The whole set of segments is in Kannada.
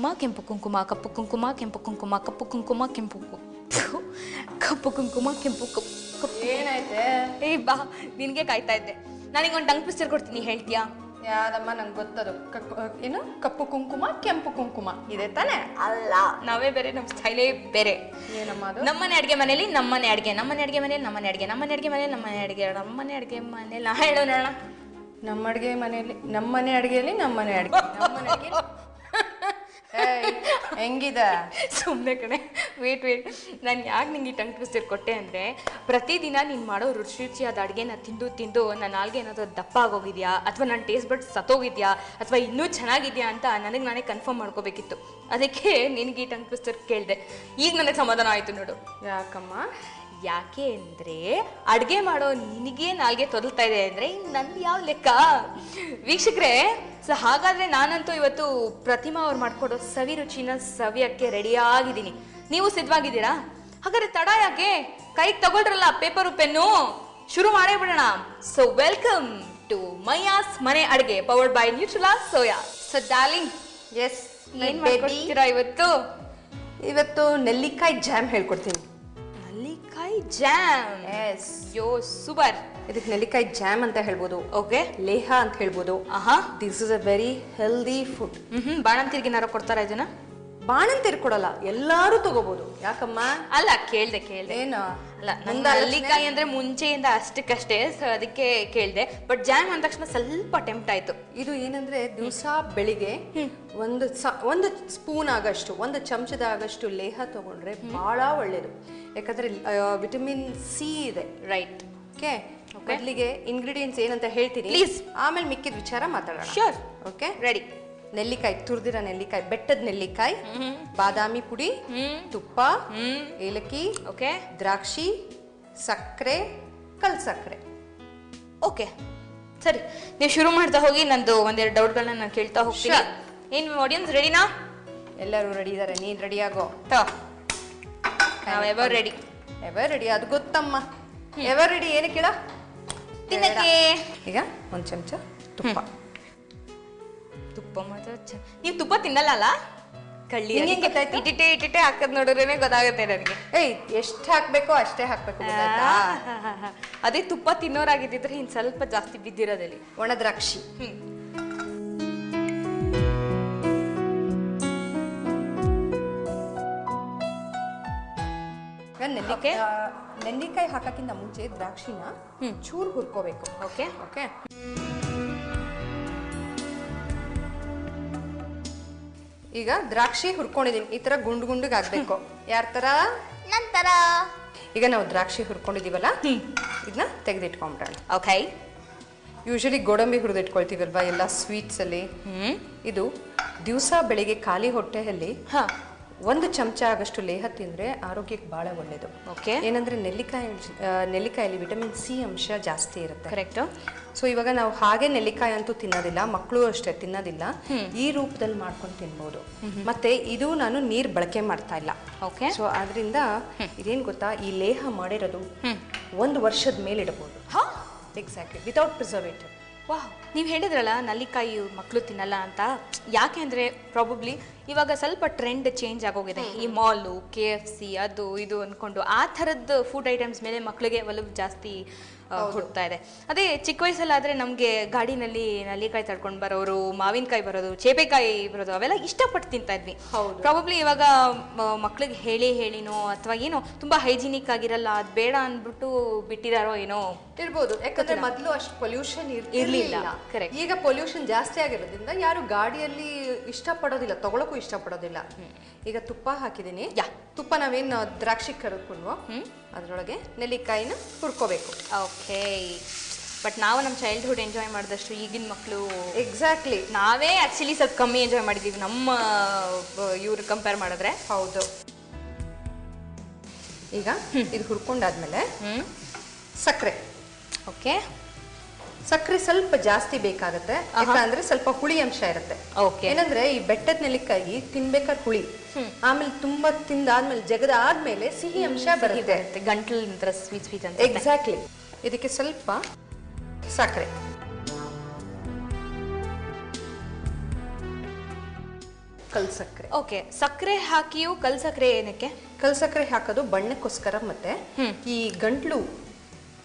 ಕುಂಕುಮ ಕೆಂಪು ಕುಂಕುಮ ಕಪ್ಪು ಕುಂಕುಮ ಕೆಂಪು ಕುಂಕುಮ ಕಪ್ಪು ಕುಂಕುಮ ಕೆಂಪು ಕಪ್ಪು ಕುಂಕುಮ ಕೆಂಪು ಕಪ್ಪು ಏನಾಯ್ತೆ? ಏ ಬಾ, ನಿನಗೆ ಕಾಯ್ತಾ ಇದ್ದೆ. ನಾನೀಗ ಒಂದು ಟಂಗ್ ಟ್ವಿಸ್ಟರ್ ಕೊಡ್ತೀನಿ, ಹೇಳ್ತೀಯಾ? ಯಾವ್ದಮ್ಮ? ನಂಗೆ ಗೊತ್ತದು. ಏನು ಕಪ್ಪು ಕುಂಕುಮ ಕೆಂಪು ಕುಂಕುಮ ಇದೆ ತಾನೇ? ಅಲ್ಲ, ನಾವೇ ಬೇರೆ, ನಮ್ಮ ಸ್ಟೈಲೇ ಬೇರೆ. ಏನಮ್ಮ ಅದು? ನಮ್ಮನೆ ಅಡುಗೆ ಮನೇಲಿ ನಮ್ಮನೆ ಅಡುಗೆ, ನಮ್ಮನೆ ಅಡುಗೆ ಮನೇಲಿ ನಮ್ಮನೆ ಅಡುಗೆ, ನಮ್ಮನೆ ಅಡುಗೆ ಮನೇಲಿ ನಮ್ಮನೆ ಅಡುಗೆ, ನಮ್ಮನೆ ಅಡುಗೆ ಮನೇಲಿ ನಾ ಹೇಳೋ ನೋಡೋಣ. ನಮ್ಮ ಅಡುಗೆ ಮನೆಯಲ್ಲಿ ನಮ್ಮನೆ ಅಡುಗೆಯಲ್ಲಿ ನಮ್ಮನೆ ಅಡುಗೆ, ನಮ್ಮನೆ ಅಡುಗೆ ಹೆಂಗಿದೆ? ಸುಮ್ಮನೆ ಕಣೆ. ವೇಟ್ ನಾನು ಯಾಕೆ ನಿಂಗೆ ಈ ಟಂಗ್ ಟ್ವಿಸ್ಟರ್ ಕೊಟ್ಟೆ ಅಂದರೆ, ಪ್ರತಿದಿನ ನೀನು ಮಾಡೋ ರುಚಿಯಾದ ಅಡುಗೆನ ತಿಂದು ತಿಂದು ನನ್ನ ನಾಲ್ಗೆ ಏನಾದರೂ ದಪ್ಪ ಆಗೋಗಿದೆಯಾ, ಅಥವಾ ನನ್ನ ಟೇಸ್ಟ್ ಬಡ್ ಸತ್ತೋಗಿದೆಯಾ, ಅಥವಾ ಇನ್ನೂ ಚೆನ್ನಾಗಿದೆಯಾ ಅಂತ ನನಗೆ ನಾನೇ ಕನ್ಫರ್ಮ್ ಮಾಡ್ಕೋಬೇಕಿತ್ತು. ಅದಕ್ಕೆ ನಿನಗೆ ಈ ಟಂಗ್ ಟ್ವಿಸ್ಟರ್ ಕೇಳಿದೆ. ಈಗ ನನಗೆ ಸಮಾಧಾನ ಆಯಿತು ನೋಡು. ಯಾಕಮ್ಮ? ಯಾಕೆ ಅಂದರೆ, ಅಡುಗೆ ಮಾಡೋ ನಿನಗೆ ನಾಲ್ಗೆ ತೊದಲ್ತಾ ಇದೆ ಅಂದರೆ ನಂದು ಯಾವ ಲೆಕ್ಕ? ವೀಕ್ಷಕರೇ, ಹಾಗಾದರೆ ನಾನಂತೂ ಇವತ್ತು ಪ್ರತಿಮಾ ಅವ್ರು ಮಾಡಿಕೊಡೋ ಸವಿ ರುಚಿನ ಸವಿಯೋಕ್ಕೆ ರೆಡಿಯಾಗಿದ್ದೀನಿ. ನೀವು ಸಿದ್ಧವಾಗಿದ್ದೀರಾ? ಹಾಗಾದ್ರೆ ತಡ ಯಾಕೆ? ಕೈಗೆ ತಗೊಳ್ರಲ್ಲ ಪೇಪರು ಪೆನ್ನು, ಶುರು ಮಾಡೇ ಬಿಡೋಣ. ಸೊ ವೆಲ್ಕಮ್ ಟು ಮೈಯಾಸ್ ಮನೆ ಅಡುಗೆ, powered by Nutrela soya. So darling, yes, ಏನು ಮಾಡ್ಕೊಡ್ತೀರಾ ಇವತ್ತು? ಇವತ್ತು ನೆಲ್ಲಿಕಾಯಿ ಜಾಮ್ ಹೇಳ್ಕೊಡ್ತೀನಿ. ನೆಲ್ಲಿಕಾಯಿ ಜಾಮ್? ಎಸ್. ಯೋ ಸೂಪರ್. ಇದಕ್ಕೆ ನೆಲ್ಲಿಕಾಯಿ ಜಾಮ್ ಅಂತ ಹೇಳ್ಬೋದು, ಓಕೆ. ಲೇಹ ಅಂತ ಹೇಳ್ಬೋದು. ಆಹಾ, this is a very healthy food. ಬಾಣಂತಿರಿಗೆ ಏನಾರು ಕೊಡ್ತಾರಾ ಇದನ್ನ? ಬಾಣಂತಿರ್ ಕೊಡಲ್ಲ, ಎಲ್ಲಾರು ತಗೋಬಹುದು. ಯಾಕಮ್ಮ? ಅಲ್ಲ, ಕೇಳ್ದೆ. ಏನು? ಅಲ್ಲ, ನೆಲ್ಲಿಕಾಯಿ ಅಂದ್ರೆ ಮುಂಚೆಯಿಂದ ಅಷ್ಟಕ್ಕಷ್ಟೇ, ಸೊ ಅದಕ್ಕೆ ಕೇಳ್ದೆ. ಬಟ್ ಜಾಮ್ ಅಂದ ತಕ್ಷಣ ಸ್ವಲ್ಪ ಟೆಂಪ್ಟ್ ಆಯ್ತು. ಇದು ಏನಂದ್ರೆ ದಿವಸ ಬೆಳಿಗ್ಗೆ ಒಂದು ಸ್ಪೂನ್ ಆಗಷ್ಟು, ಒಂದು ಚಮಚದ ಆಗಷ್ಟು ಲೇಹ ತಗೊಂಡ್ರೆ ಬಹಳ ಒಳ್ಳೇದು. ಯಾಕಂದ್ರೆ ವಿಟಮಿನ್ ಸಿ ಇದೆ. ರೈಟ್. ಓಕೆ. ಮೊದಲಿಗೆ ಇಂಗ್ರೀಡಿಯೆಂಟ್ಸ್ ಏನಂತ ಹೇಳ್ತೀನಿ, ಪ್ಲೀಸ್. ಆಮೇಲೆ ಮಿಕ್ಕಿದ ವಿಚಾರ ಮಾತಾಡೋಣ. ಶ್ಯೂರ್. Okay, ready. ನೆಲ್ಲಿಕಾಯಿ, ತುರಿದಿರೋ ನೆಲ್ಲಿಕಾಯಿ, ಬೆಟ್ಟದ ನೆಲ್ಲಿಕಾಯಿ, ಬಾದಾಮಿ ಪುಡಿ, ತುಪ್ಪ, ಏಲಕ್ಕಿ, ಓಕೆ, ದ್ರಾಕ್ಷಿ, ಸಕ್ಕರೆ, ಕಲ್ ಸಕ್ಕರೆ. ಓಕೆ, ಸರಿ. ನೀವು ಶುರು ಮಾಡ್ತಾ ಹೋಗಿ, ನಂದು ಒಂದೆರಡು ಡೌಟ್ಗಳನ್ನ ನಾನು ಕೇಳ್ತಾ ಹೋಗ್ತೀನಿ. ಏನು ಆಡಿಯನ್ಸ್ ರೆಡಿನಾ? ಎಲ್ಲರೂ ರೆಡಿ ಇದ್ದಾರೆ, ನೀನ್ ರೆಡಿ ಆಗೋ. ನಾವು ಎವರ್ ರೆಡಿ. ಎವರ್ ರೆಡಿ, ಅದು ಗೊತ್ತಮ್ಮ. Ever ready. ಏನಕ್ಕೆ ಹೇಳ? ತಿನ್ನಕ್ಕೆ. ಈಗ ಒಂದು ಚಮಚ ತುಪ್ಪ. ತುಪ್ಪ ಮಾತ್ರ ನೀವು ತುಪ್ಪ ತಿನ್ನಲ್ಲ ಅಲ್ಲ? ಕಳ್ಳಿ ಗೊತ್ತಾಯ್ತು? ಇಟ್ಟಿಟ್ಟೆ ಹಾಕದ್ ನೋಡಿದ್ರೇನೆ ಗೊತ್ತಾಗುತ್ತೆ ನನಗೆ. ಏಯ್, ಎಷ್ಟು ಹಾಕ್ಬೇಕೋ ಅಷ್ಟೇ ಹಾಕ್ಬೇಕು. ಅದೇ ತುಪ್ಪ ತಿನ್ನೋರಾಗಿದ್ದಿದ್ರೆ ಇನ್ ಸ್ವಲ್ಪ ಜಾಸ್ತಿ ಬಿದ್ದಿರೋದಲ್ಲಿ. ಒಣ ದ್ರಾಕ್ಷಿ, ನೆಲ್ಲಿಕಾಯಿ ಹಾಕಕ್ಕಿಂತ ಮುಂಚೆ ದ್ರಾಕ್ಷಿನ ಚೂರು ಹುರ್ಕೋಬೇಕು. Okay okay. ಈಗ ದ್ರಾಕ್ಷಿ ಹುರ್ಕೊಂಡಿದೀನಿ, ಈ ತರ ಗುಂಡು ಗುಂಡಿಗೆ ಆಗ್ಬೇಕು. ಯಾರ ತರ? ನಂತರ ಈಗ ನಾವು ದ್ರಾಕ್ಷಿ ಹುರ್ಕೊಂಡಿದೀವಲ್ಲ, ಇದನ್ನ ತೆಗೆದಿಟ್ಕೊಂಡ್ಬಿಡೋಣ. ಓಕೆ. ಯೂಶಲಿ ಗೋಡಂಬಿ ಹುರಿದಿಟ್ಕೊಳ್ತೀವಲ್ವಾ ಎಲ್ಲ ಸ್ವೀಟ್ಸ್ ಅಲ್ಲಿ. ಇದು ದಿವಸ ಬೆಳಿಗ್ಗೆ ಖಾಲಿ ಹೊಟ್ಟೆಯಲ್ಲಿ ಒಂದು ಚಮಚ ಆಗಷ್ಟು ಲೇಹ ತಿಂದ್ರೆ ಆರೋಗ್ಯಕ್ಕೆ ಬಹಳ ಒಳ್ಳೇದು. ಓಕೆ. ಏನಂದ್ರೆ ನೆಲ್ಲಿಕಾಯಲ್ಲಿ ವಿಟಮಿನ್ ಸಿ ಅಂಶ ಜಾಸ್ತಿ ಇರುತ್ತೆ. ಕರೆಕ್ಟ್. ಸೊ ಇವಾಗ ನಾವು ಹಾಗೆ ನೆಲ್ಲಿಕಾಯಿ ಅಂತೂ ತಿನ್ನೋದಿಲ್ಲ, ಮಕ್ಕಳು ಅಷ್ಟೇ ತಿನ್ನೋದಿಲ್ಲ. ಈ ರೂಪದಲ್ಲಿ ಮಾಡ್ಕೊಂಡು ತಿನ್ಬೋದು. ಮತ್ತೆ ಇದು ನಾನು ನೀರ್ ಬಳಕೆ ಮಾಡ್ತಾ ಇಲ್ಲ. ಓಕೆ. ಸೊ ಆದ್ರಿಂದ ಇದೇನ್ ಗೊತ್ತಾ, ಈ ಲೇಹ ಮಾಡಿರೋದು 1 ವರ್ಷದ ಮೇಲೆ ಇಡಬಹುದು. Exactly, without preservative. ವಾಹ್, ನೀವು ಹೇಳಿದ್ರಲ್ಲ ನೆಲ್ಲಿಕಾಯಿ ಮಕ್ಕಳು ತಿನ್ನಲ್ಲ ಅಂತ. ಯಾಕೆ ಅಂದರೆ ಪ್ರಾಬಬ್ಲಿ ಇವಾಗ ಸ್ವಲ್ಪ ಟ್ರೆಂಡ್ ಚೇಂಜ್ ಆಗೋಗಿದೆ. ಈ ಮಾಲು, KFC ಅದು ಇದು ಅಂದ್ಕೊಂಡು ಆ ಥರದ್ದು ಫುಡ್ ಐಟಮ್ಸ್ ಮೇಲೆ ಮಕ್ಕಳಿಗೆ ಒಲವು ಜಾಸ್ತಿ ಹುಡ್ತಾ ಇದೆ. ಅದೇ ಚಿಕ್ಕ ವಯಸ್ಸಲ್ಲಾದರೆ ನಮಗೆ ಗಾಡಿನಲ್ಲಿ ನೆಲ್ಲಿಕಾಯಿ ತಡ್ಕೊಂಡು ಬರೋರು, ಮಾವಿನಕಾಯಿ ಬರೋದು, ಚೇಪೆಕಾಯಿ ಬರೋದು, ಅವೆಲ್ಲ ಇಷ್ಟಪಟ್ಟು ತಿಂತಾ ಇದ್ವಿ. ಪ್ರಾಬಬ್ಲಿ ಇವಾಗ ಮಕ್ಳಿಗೆ ಹೇಳಿನೋ ಅಥವಾ ಏನೋ ತುಂಬ ಹೈಜಿನಿಕ್ ಆಗಿರಲ್ಲ, ಅದು ಬೇಡ ಅಂದ್ಬಿಟ್ಟು ಬಿಟ್ಟಿದಾರೋ ಏನೋ ಇರ್ಬೋದು. ಯಾಕಂದ್ರೆ ಮೊದಲು ಅಷ್ಟು ಪೊಲ್ಯೂಷನ್ ಇರಲಿಲ್ಲ. ಕರೆಕ್ಟ್. ಈಗ ಪೊಲ್ಯೂಷನ್ ಜಾಸ್ತಿ ಆಗಿರೋದ್ರಿಂದ ಯಾರು ಗಾಡಿಯಲ್ಲಿ ಇಷ್ಟಪಡೋದಿಲ್ಲ, ತಗೊಳಕ್ಕೂ ಇಷ್ಟಪಡೋದಿಲ್ಲ. ಈಗ ತುಪ್ಪ ಹಾಕಿದ್ದೀನಿ. ತುಪ್ಪ ನಾವೇನು ದ್ರಾಕ್ಷಿ ಕರೆದ್ಕೊಂಡ್ವೋ ಅದರೊಳಗೆ ನೆಲ್ಲಿಕಾಯಿನ ಹುರ್ಕೋಬೇಕು. ಓಕೆ. ಬಟ್ ನಾವು ನಮ್ಮ ಚೈಲ್ಡ್ಹುಡ್ ಎಂಜಾಯ್ ಮಾಡಿದಷ್ಟು ಈಗಿನ ಮಕ್ಕಳು ಎಕ್ಸಾಕ್ಟ್ಲಿ ನಾವೇ ಆ್ಯಕ್ಚುಲಿ ಸ್ವಲ್ಪ ಕಮ್ಮಿ ಎಂಜಾಯ್ ಮಾಡಿದ್ದೀವಿ ನಮ್ಮ ಇವ್ರು ಕಂಪೇರ್ ಮಾಡಿದ್ರೆ. ಹೌದು. ಈಗ ಇದು ಹುರ್ಕೊಂಡಾದ್ಮೇಲೆ ಸಕ್ಕರೆ. ಓಕೆ. ಸಕ್ಕರೆ ಸ್ವಲ್ಪ ಜಾಸ್ತಿ ಬೇಕಾಗುತ್ತೆ, ಯಾಕಂದ್ರೆ ಸ್ವಲ್ಪ ಹುಳಿ ಅಂಶ ಇರುತ್ತೆ. ಓಕೆ. ಏನಂದ್ರೆ ಈ ಬೆಟ್ಟದ ನೆಲ್ಲಿಕಾಯಿ ತಿನ್ಬೇಕಾದ್ರೆ ಹುಳಿ, ಆಮೇಲೆ ತುಂಬಾ ತಿಂದಾದ್ಮೇಲೆ ಜಗದಾದ್ಮೇಲೆ ಸಿಹಿ ಅಂಶ ಬರುತ್ತೆ. ಗಂಟಲು ನಂತರ ಸ್ವೀಟ್ ಅಂತ. ಎಕ್ಸಾಕ್ಟ್ಲಿ. ಇದಕ್ಕೆ ಸ್ವಲ್ಪ ಸಕ್ಕರೆ. ಕಲ್ಸಕ್ರೆ. ಓಕೆ, ಸಕ್ಕರೆ ಹಾಕಿಯೂ ಕಲ್ಸಕ್ಕರೆ ಏನಕ್ಕೆ? ಕಲ್ಸಕ್ರೆ ಹಾಕೋದು ಬಣ್ಣಕ್ಕೋಸ್ಕರ, ಮತ್ತೆ ಈ ಗಂಟ್ಲು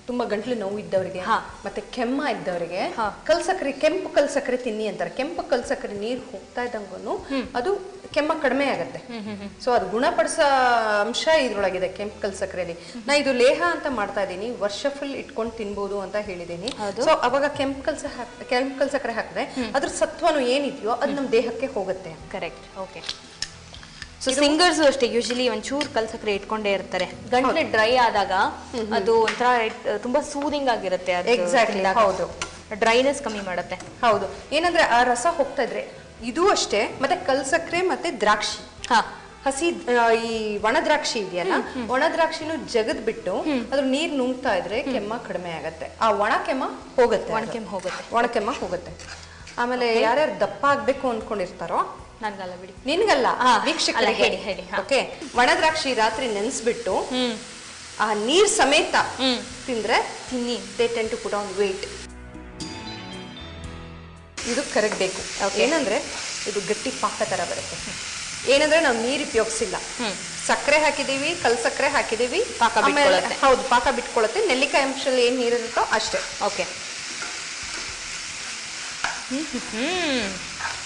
ತುಂಬಾ ಗಂಟ್ಲು ನೋವು ಇದ್ದವರಿಗೆ ಮತ್ತೆ ಕೆಮ್ಮ ಇದ್ದವರಿಗೆ ಕಲ್ಸಕ್ರೆ, ಕೆಂಪು ಕಲ್ಸಕ್ರೆ ತಿನ್ನಿ ಅಂತಾರೆ. ಕೆಂಪು ಕಲ್ಸಕ್ರೆ ನೀರು ಹೋಗ್ತಾ ಇದ್ದಂಗೂ ಅದು ಕೆಮ್ಮ ಕಡಿಮೆ ಆಗತ್ತೆ. ಸೊ ಅದು ಗುಣಪಡಿಸೋ ಅಂಶ ಇದ್ರೊಳಗಿದೆ ಕೆಂಪು ಕಲ್ಸಕ್ರೆಯಲ್ಲಿ. ನಾ ಇದು ಲೇಹ ಅಂತ ಮಾಡ್ತಾ ಇದ್ದೀನಿ, ವರ್ಷ ಫುಲ್ ಇಟ್ಕೊಂಡು ತಿನ್ಬೋದು ಅಂತ ಹೇಳಿದೀನಿ. ಸೊ ಅವಾಗ ಕೆಂಪು ಕಲ್ಸಕ್ರೆ ಹಾಕಿದ್ರೆ ಅದ್ರ ಸತ್ವನು ಏನಿದೆಯೋ ಅದು ನಮ್ಮ ದೇಹಕ್ಕೆ ಹೋಗುತ್ತೆ. ಕರೆಕ್ಟ್. ಓಕೆ. ಸೊ ಸಿಂಗರ್ಸ್ ಅಷ್ಟೇ ಯೂಶಲಿ ಒಂಚೂರು ಕಲ್ಸಕ್ರೆ ಇಟ್ಕೊಂಡೇ ಇರ್ತಾರೆ. ಗಂಟ್ಲು ಡ್ರೈ ಆದಾಗ ಅದು ಒಂಥರ ತುಂಬಾ ಸೂದಿಂಗ್ ಆಗಿರುತ್ತೆ. ಎಕ್ಸಾಕ್ಟ್ಲಿ, ಹೌದು. ಡ್ರೈನೆಸ್ ಕಮ್ಮಿ ಮಾಡುತ್ತೆ. ಹೌದು. ಏನಂದ್ರೆ ಆ ರಸ ಹೋಗ್ತಾ ಇದ್ರೆ ಇದು ಅಷ್ಟೇ. ಮತ್ತೆ ಕಲ್ಸಕ್ರೆ ಮತ್ತೆ ದ್ರಾಕ್ಷಿ, ಹಸಿ ಈ ಒಣ ದ್ರಾಕ್ಷಿ ಇದೆಯಲ್ಲ, ಒಣ ದ್ರಾಕ್ಷಿನೂ ಜಗದ್ ಬಿಟ್ಟು ಅದ್ರ ನೀರ್ ನುಂಗ್ತಾ ಇದ್ರೆ ಕೆಮ್ಮ ಕಡಿಮೆ ಆಗತ್ತೆ. ಆ ಒಣ ಕೆಮ್ಮ ಹೋಗುತ್ತೆ. ಒಣ ಕೆಮ್ಮ ಹೋಗುತ್ತೆ. ಆಮೇಲೆ ಯಾರ್ಯಾರು ದಪ್ಪ ಆಗ್ಬೇಕು ಅನ್ಕೊಂಡಿರ್ತಾರೋ, ನನ್ಗಲ್ಲ ಬಿಡಿ, ನಿನ್ಗಲ್ಲ, ವೀಕ್ಷಕರಿಗೆ ಹೇಳಿ. ಓಕೆ, ಒಣ ದ್ರಾಕ್ಷಿ ರಾತ್ರಿ ನೆನ್ಸ್ಬಿಟ್ಟು ಆ ನೀರ್ ಸಮೇತ ತಿಂದ್ರೆ they tend to put on weight. ಇದು ಕರಗಬೇಕು. ಏನಂದ್ರೆ ಇದು ಗಟ್ಟಿ ಪಾಕ ತರ ಬರುತ್ತೆ. ಏನಂದ್ರೆ ನಾವು ನೀರು ಉಪಯೋಗಿಸಿಲ್ಲ, ಸಕ್ಕರೆ ಹಾಕಿದೀವಿ, ಕಲ್ಸಕ್ಕರೆ ಹಾಕಿದೀವಿ, ಹೌದು, ಪಾಕ ಬಿಟ್ಕೊಳ್ಳುತ್ತೆ. ನೆಲ್ಲಿಕಾಯಿ ಅಂಶದಲ್ಲಿ ಏನ್ ನೀರಿರುತ್ತೋ ಅಷ್ಟೇ. ಓಕೆ.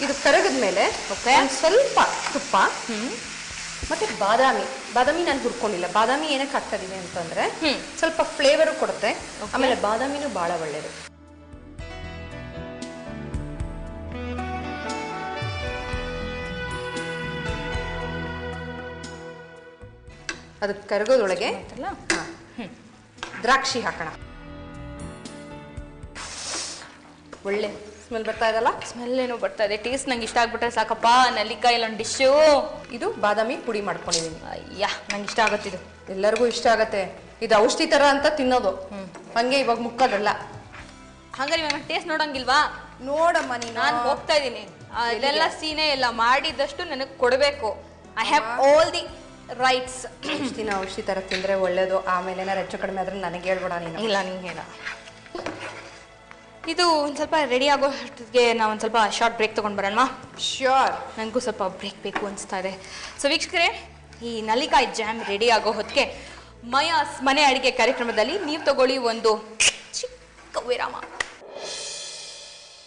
ಇದು ಕರಗದ್ಮೇಲೆ ಸ್ವಲ್ಪ ತುಪ್ಪ ಮತ್ತೆ ಬಾದಾಮಿ ನಾನು ಹುರ್ಕೊಂಡಿಲ್ಲ. ಬಾದಾಮಿ ಏನಕ್ಕೆ ಹಾಕ್ತಾ ಇದೀನಿ ಅಂತಂದ್ರೆ ಸ್ವಲ್ಪ ಫ್ಲೇವರು ಕೊಡುತ್ತೆ. ಆಮೇಲೆ ಬಾದಾಮಿನೂ ಬಹಳ ಒಳ್ಳೇದು. ಅದು ಕರಗೋದೊಳಗೆ ದ್ರಾಕ್ಷಿ ಹಾಕೋಣ. ಒಳ್ಳೆ ಸ್ಮೆಲ್ ಬರ್ತಾ ಇದಲ್ಲ? ಸ್ಮೆಲ್ ಏನೋ ಬರ್ತಾ ಇದೆ. ಟೇಸ್ಟ್ ನಂಗೆ ಇಷ್ಟ ಆಗ್ಬಿಟ್ರೆ ಸಾಕಪ್ಪ. ನೆಲ್ಲಿಕಾಯಿ ಒಂದು ಡಿಶ್ಶು. ಇದು ಬಾದಾಮಿ ಪುಡಿ ಮಾಡ್ಕೊಂಡಿದ್ದೀನಿ. ಅಯ್ಯ, ನಂಗೆ ಇಷ್ಟ ಆಗತ್ತಿದು. ಎಲ್ಲರಿಗೂ ಇಷ್ಟ ಆಗತ್ತೆ. ಇದು ಔಷಧಿ ತರ ಅಂತ ತಿನ್ನೋದು, ಹಂಗೆ ಇವಾಗ ಮುಕ್ಕೋದಲ್ಲ. ಹಂಗಾರೆ ಇವಾಗ ಟೇಸ್ಟ್ ನೋಡಂಗಿಲ್ವಾ? ನೋಡಮ್ಮ ನೀನು. ನಾನು ಹೋಗ್ತಾ ಇದ್ದೀನಿ. ಅದೆಲ್ಲ ಸೀನೆ ಎಲ್ಲ ಮಾಡಿದಷ್ಟು ನನಗೆ ಕೊಡಬೇಕು. I have all the rights. ದಿನ ಔಷಧಿ ತರ ತಿಂದ್ರೆ ಒಳ್ಳೇದು. ಆಮೇಲೆ ಏನಾರು ಹೆಚ್ಚು ಕಡಿಮೆ ಆದ್ರೆ ನನಗೆ ಹೇಳ್ಬೇಡ ನೀನು. ಇಲ್ಲ, ನಿಂಗೆ ಹೇಳ. ಇದು ಒಂದು ಸ್ವಲ್ಪ ರೆಡಿ ಆಗೋಷ್ಟಿಗೆ ನಾವು ಒಂದು ಸ್ವಲ್ಪ ಶಾರ್ಟ್ ಬ್ರೇಕ್ ತೊಗೊಂಡು ಬರೋಣ. ಶ್ಯೂರ್. ನನಗೂ ಸ್ವಲ್ಪ ಬ್ರೇಕ್ ಬೇಕು ಅನಿಸ್ತಾ ಇದೆ. ಸೊ ವೀಕ್ಷಕರೇ, ಈ ನಲ್ಲಿಕಾಯಿ ಜಾಮ್ ರೆಡಿ ಆಗೋ ಹೊತ್ತಿಗೆ ಮಯಾಸ್ ಮನೆ ಅಡಿಗೆ ಕಾರ್ಯಕ್ರಮದಲ್ಲಿ ನೀವು ತಗೊಳ್ಳಿ ಒಂದು ಚಿಕ್ಕ ವಿರಾಮ.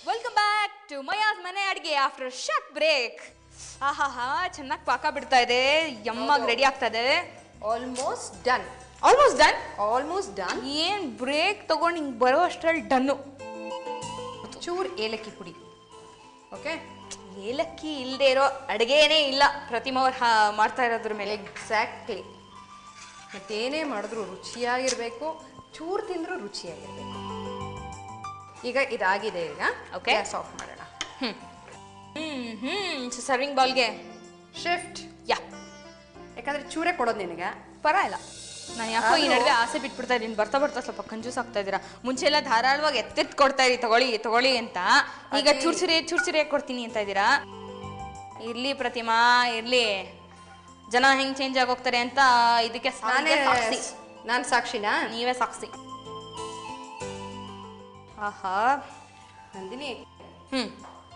ವೆಲ್ಕಮ್ ಬ್ಯಾಕ್ ಟು ಮಯಾಸ್ ಮನೆ ಅಡಿಗೆ ಆಫ್ಟರ್ ಶಾರ್ಟ್ ಬ್ರೇಕ್. ಆಹಾಹಾ, ಚೆನ್ನಾಗಿ ಪಾಕ ಬಿಡ್ತಾ ಇದೆ, ಯಮ್ಮಾಗಿ ರೆಡಿ ಆಗ್ತಾ ಇದೆ. Almost done. Almost done. ಏನ್ ಬ್ರೇಕ್ ತಗೊಂಡು ಹಿಂಗೆ ಬರೋ ಅಷ್ಟರಲ್ಲಿ ಡನ್ನು. ಚೂರು ಏಲಕ್ಕಿ ಪುಡಿ. ಓಕೆ, ಏಲಕ್ಕಿ ಇಲ್ಲದೆ ಇರೋ ಅಡುಗೆನೇ ಇಲ್ಲ ಪ್ರತಿಮಾ ಅವ್ರು ಮಾಡ್ತಾ ಇರೋದ್ರ ಮೇಲೆ. ಎಕ್ಸಾಕ್ಟ್ಲಿ. ಮತ್ತೇನೇ ಮಾಡಿದ್ರು ರುಚಿಯಾಗಿರ್ಬೇಕು, ಚೂರು ತಿಂದ್ರು ರುಚಿಯಾಗಿರ್ಬೇಕು. ಈಗ ಇದಾಗಿದೆ. ಈಗ ಓಕೆ, ಗ್ಯಾಸ್ ಆಫ್ ಮಾಡೋಣ. ಸರ್ವಿಂಗ್ ಬೌಲ್ಗೆ ಶಿಫ್ಟ್. ಯಾ, ಯಾಕಂದ್ರೆ ಚೂರೇ ಕೊಡೋದು ನಿನಗೆ. ಪರವಾಗಿಲ್ಲ. ನಾನು ಯಾಕೋ ಈ ನಡುವೆ ಆಸೆ ಬಿಟ್ಬಿಡ್ತಾ ಇದ್ದೀನಿ. ಬರ್ತಾ ಬರ್ತಾ ಸ್ವಲ್ಪ ಕಂಜೂಸ್ ಆಗ್ತಾ ಇದ್ದೀರಾ. ಮುಂಚೆ ಎಲ್ಲ ಧಾರಾಳವಾಗಿ ಎತ್ತೆತ್ತು ಕೊಡ್ತಾ ಇರಿ, ತಗೊಳ್ಳಿ ಅಂತ. ಈಗ ಚೂರ್ಚುರಿ ಕೊಡ್ತೀನಿ ಅಂತ ಇದ್ದೀರಾ. ಇರ್ಲಿ ಪ್ರತಿಮಾ, ಇರ್ಲಿ. ಜನ ಹೆಂಗ್ ಚೇಂಜ್ ಆಗೋಗ್ತಾರೆ ಅಂತ ಇದಕ್ಕೆ ನಾನು ಸಾಕ್ಷಿನಾ? ನೀವೇ ಸಾಕ್ಷಿ. ಆಹಾ, ನಂದಿನಿ.